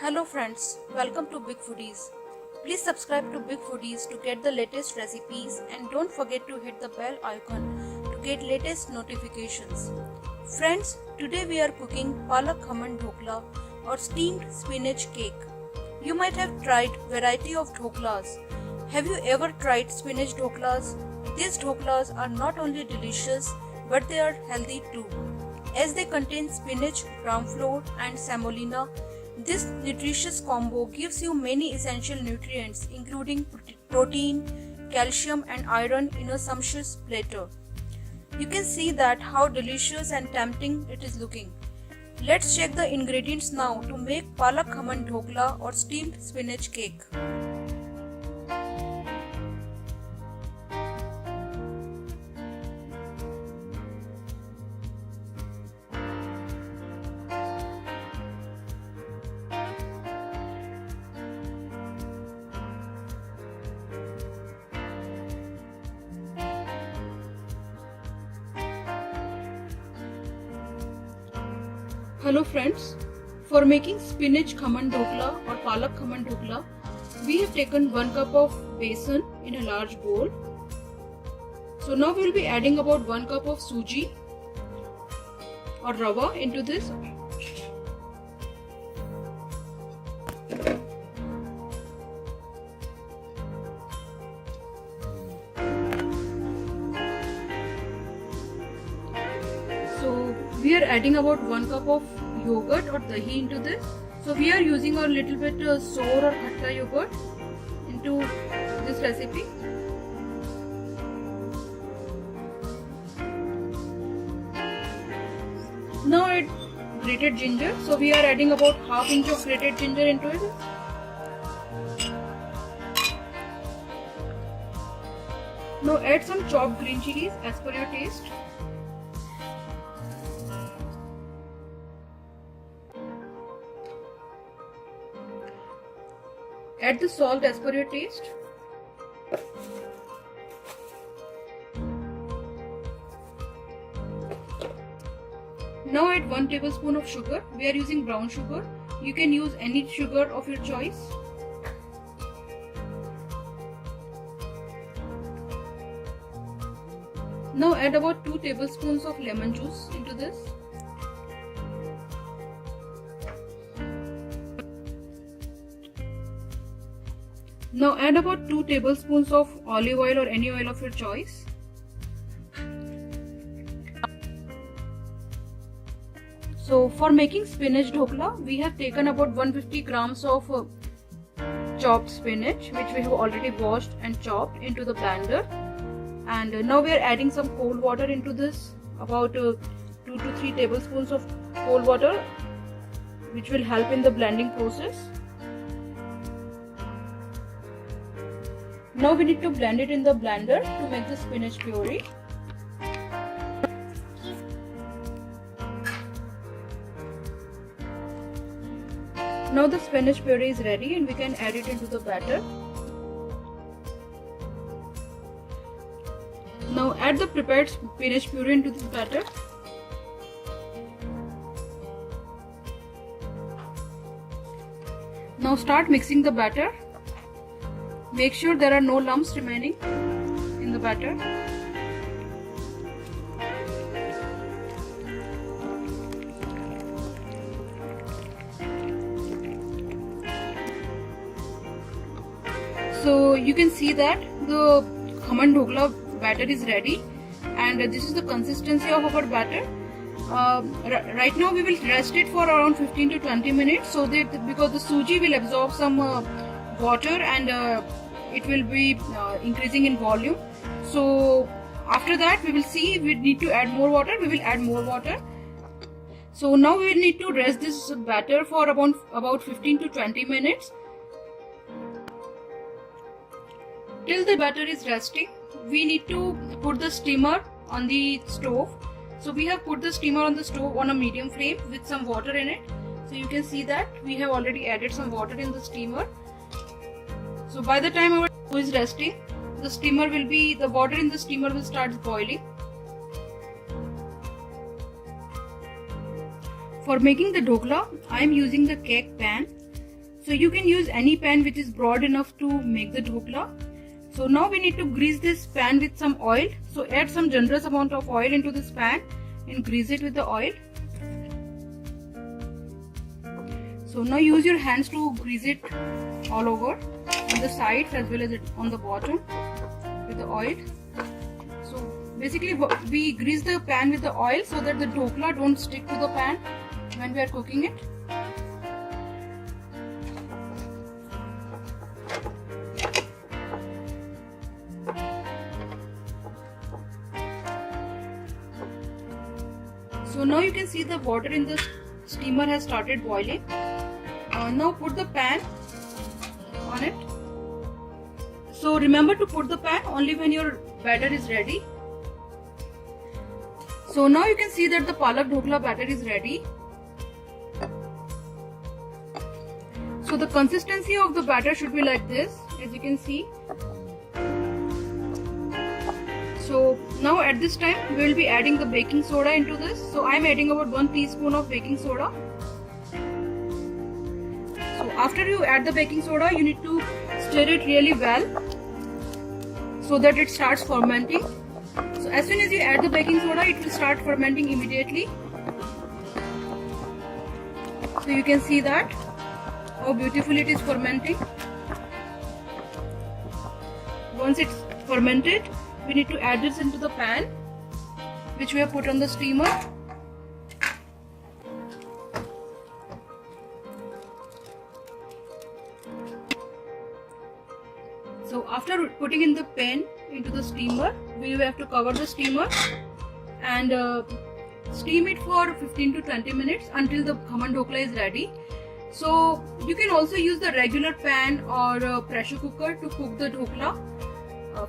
Hello friends, welcome to Big Foodies. Please subscribe to Big Foodies to get the latest recipes and don't forget to hit the bell icon to get latest notifications. Friends, today we are cooking Palak Khaman Dhokla or steamed spinach cake. You might have tried variety of dhoklas. Have you ever tried spinach dhoklas? These dhoklas are not only delicious but they are healthy too, as they contain spinach, gram flour and semolina. This nutritious combo gives you many essential nutrients including protein, calcium and iron in a sumptuous platter. You can see that how delicious and tempting it is looking. Let's check the ingredients now to make Palak Khaman Dhokla or steamed spinach cake. Hello friends, for making spinach khaman dhokla or palak khaman dhokla, we have taken 1 cup of besan in a large bowl. So now we will be adding about 1 cup of suji or rava into this. So we are adding about 1 cup of yogurt or dahi into this. So we are using a little bit sour or khatta yogurt into this recipe. Now add grated ginger. So we are adding about ½ inch of grated ginger into it. Now add some chopped green chilies as per your taste. Add the salt as per your taste. Now add 1 tablespoon of sugar. We are using brown sugar. You can use any sugar of your choice. Now add about 2 tablespoons of lemon juice into this. Now add about 2 tablespoons of olive oil or any oil of your choice. So for making spinach dhokla, we have taken about 150 grams of chopped spinach, which we have already washed and chopped, into the blender. And now we are adding some cold water into this, about 2 to 3 tablespoons of cold water, which will help in the blending process. Now we need to blend it in the blender to make the spinach puree. Now the spinach puree is ready and we can add it into the batter. Now add the prepared spinach puree into this batter. Now start mixing the batter. Make sure there are no lumps remaining in the batter. So you can see that the khaman dhokla batter is ready, and this is the consistency of our batter. Right now we will rest it for around 15 to 20 minutes, so that because the suji will absorb some water and it will be increasing in volume. So after that we will see if we need to add more water, we will add more water. So now we need to rest this batter for about 15 to 20 minutes. Till the batter is resting, we need to put the steamer on the stove So we have put the steamer on the stove on a medium flame with some water in it. So you can see that we have already added some water in the steamer. So by the time our dough is resting, the water in the steamer will start boiling. For making the dhokla, I am using the cake pan. So you can use any pan which is broad enough to make the dhokla. So now we need to grease this pan with some oil. So add some generous amount of oil into this pan and grease it with the oil. So now use your hands to grease it all over on the sides as well as on the bottom with the oil. So basically we grease the pan with the oil so that the dhokla don't stick to the pan when we are cooking it. So now you can see the water in the steamer has started boiling. Now put the pan on it. So remember to put the pan only when your batter is ready. So now you can see that the palak dhokla batter is ready. So the consistency of the batter should be like this, as you can see. So now at this time we will be adding the baking soda into this. So I am adding about 1 teaspoon of baking soda. So after you add the baking soda, you need to stir it really well so that it starts fermenting. So as soon as you add the baking soda, it will start fermenting immediately. So you can see that how beautifully it is fermenting. Once it's fermented, we need to add this into the pan which we have put on the steamer. So after putting in the pan into the steamer, we have to cover the steamer and steam it for 15 to 20 minutes until the khaman dhokla is ready. So you can also use the regular pan or pressure cooker to cook the dhokla.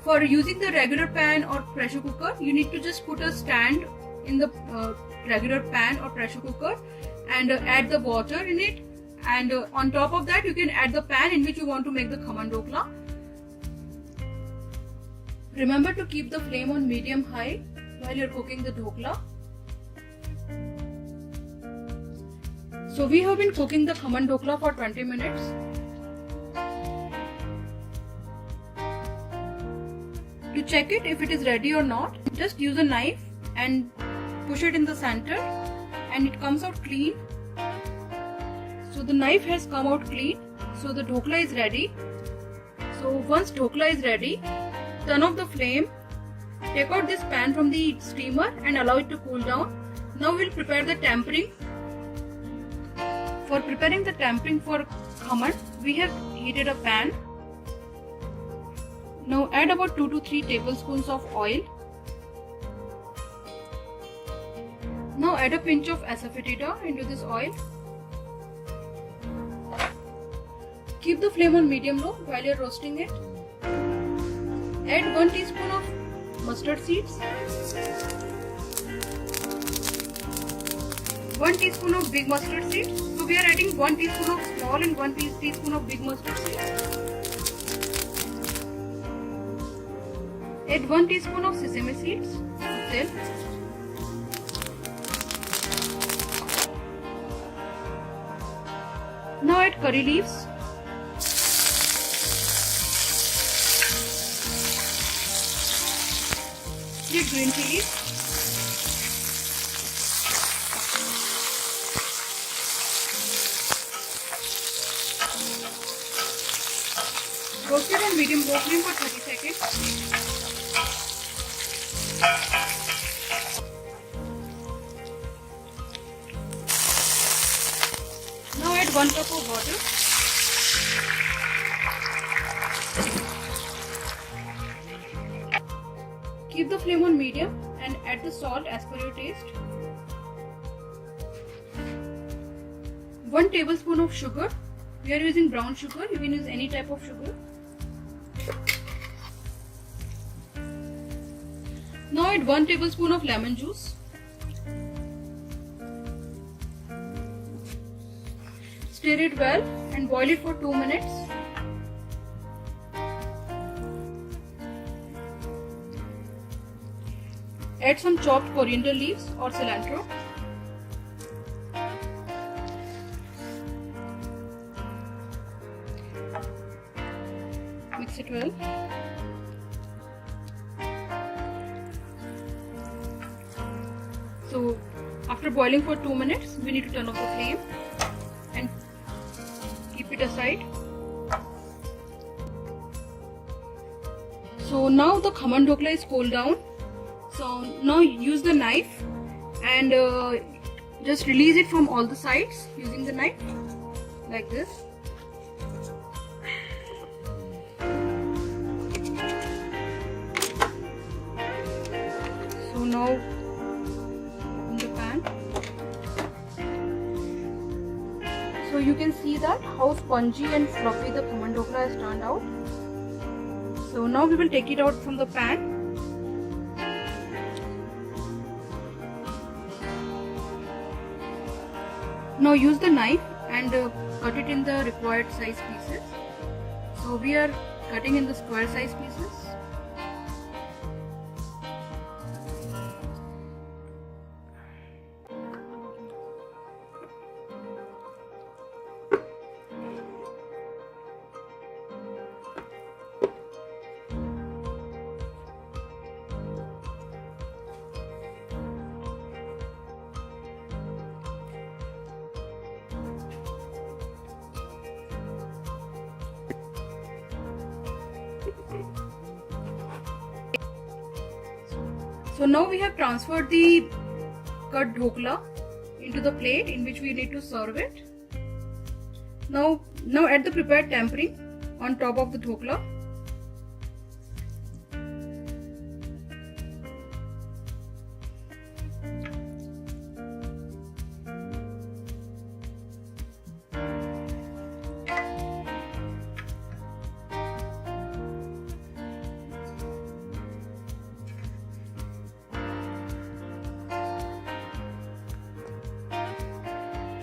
For using the regular pan or pressure cooker, you need to just put a stand in the regular pan or pressure cooker and add the water in it, and on top of that you can add the pan in which you want to make the khaman dhokla. Remember to keep the flame on medium high while you're cooking the dhokla. So we have been cooking the khaman dhokla for 20 minutes. To check it if it is ready or not, just use a knife and push it in the center and it comes out clean. So the knife has come out clean, so the dhokla is ready. So once dhokla is ready, turn off the flame, take out this pan from the steamer and allow it to cool down. Now we'll prepare the tempering. For preparing the tempering for khaman, we have heated a pan. Now add about 2 to 3 tablespoons of oil. Now add a pinch of asafoetida into this oil. Keep the flame on medium low while you are roasting it. Add 1 teaspoon of mustard seeds, 1 teaspoon of big mustard seeds. So we are adding 1 teaspoon of small and 1 teaspoon of big mustard seeds. Add 1 teaspoon of sesame seeds, Now add curry leaves. Add green chilies. Roast it on medium low flame for 30 seconds. Now add 1 cup of water. Keep the flame on medium and add the salt as per your taste. 1 tablespoon of sugar. We are using brown sugar. You can use any type of sugar. Now add 1 tablespoon of lemon juice. Stir it well and boil it for 2 minutes. Add some chopped coriander leaves or cilantro. Mix it well. So after boiling for 2 minutes, we need to turn off the flame and keep it aside. So now the khaman dhokla is cooled down. So now use the knife and just release it from all the sides using the knife like this. So now in the pan. So you can see that how spongy and fluffy the khaman dhokla has turned out. So now we will take it out from the pan. Now use the knife and cut it in the required size pieces. So we are cutting in the square size pieces. So now we have transferred the cut dhokla into the plate in which we need to serve it. Now add the prepared tempering on top of the dhokla.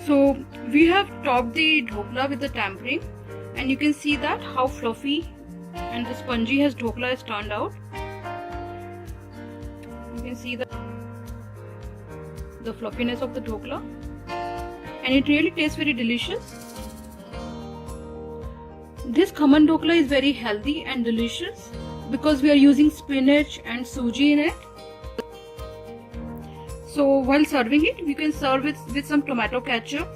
So we have topped the dhokla with the tempering, and you can see that how fluffy and the spongy has dhokla has turned out. You can see the fluffiness of the dhokla, and it really tastes very delicious. This khaman dhokla is very healthy and delicious because we are using spinach and suji in it. So while serving it, you can serve it with some tomato ketchup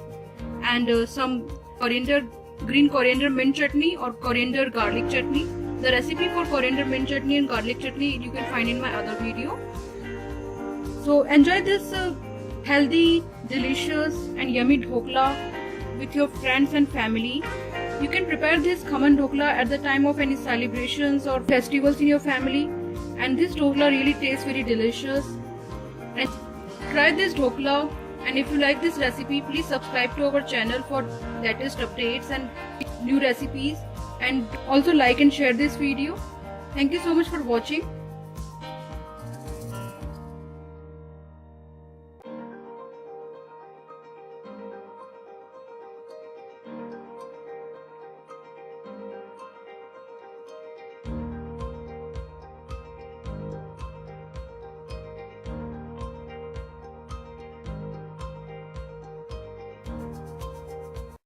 and some green coriander mint chutney or coriander garlic chutney. The recipe for coriander mint chutney and garlic chutney you can find in my other video. So enjoy this healthy, delicious and yummy dhokla with your friends and family. You can prepare this khaman dhokla at the time of any celebrations or festivals in your family, and this dhokla really tastes very delicious. And try this dhokla, and if you like this recipe, please subscribe to our channel for latest updates and new recipes, and also like and share this video. Thank you so much for watching.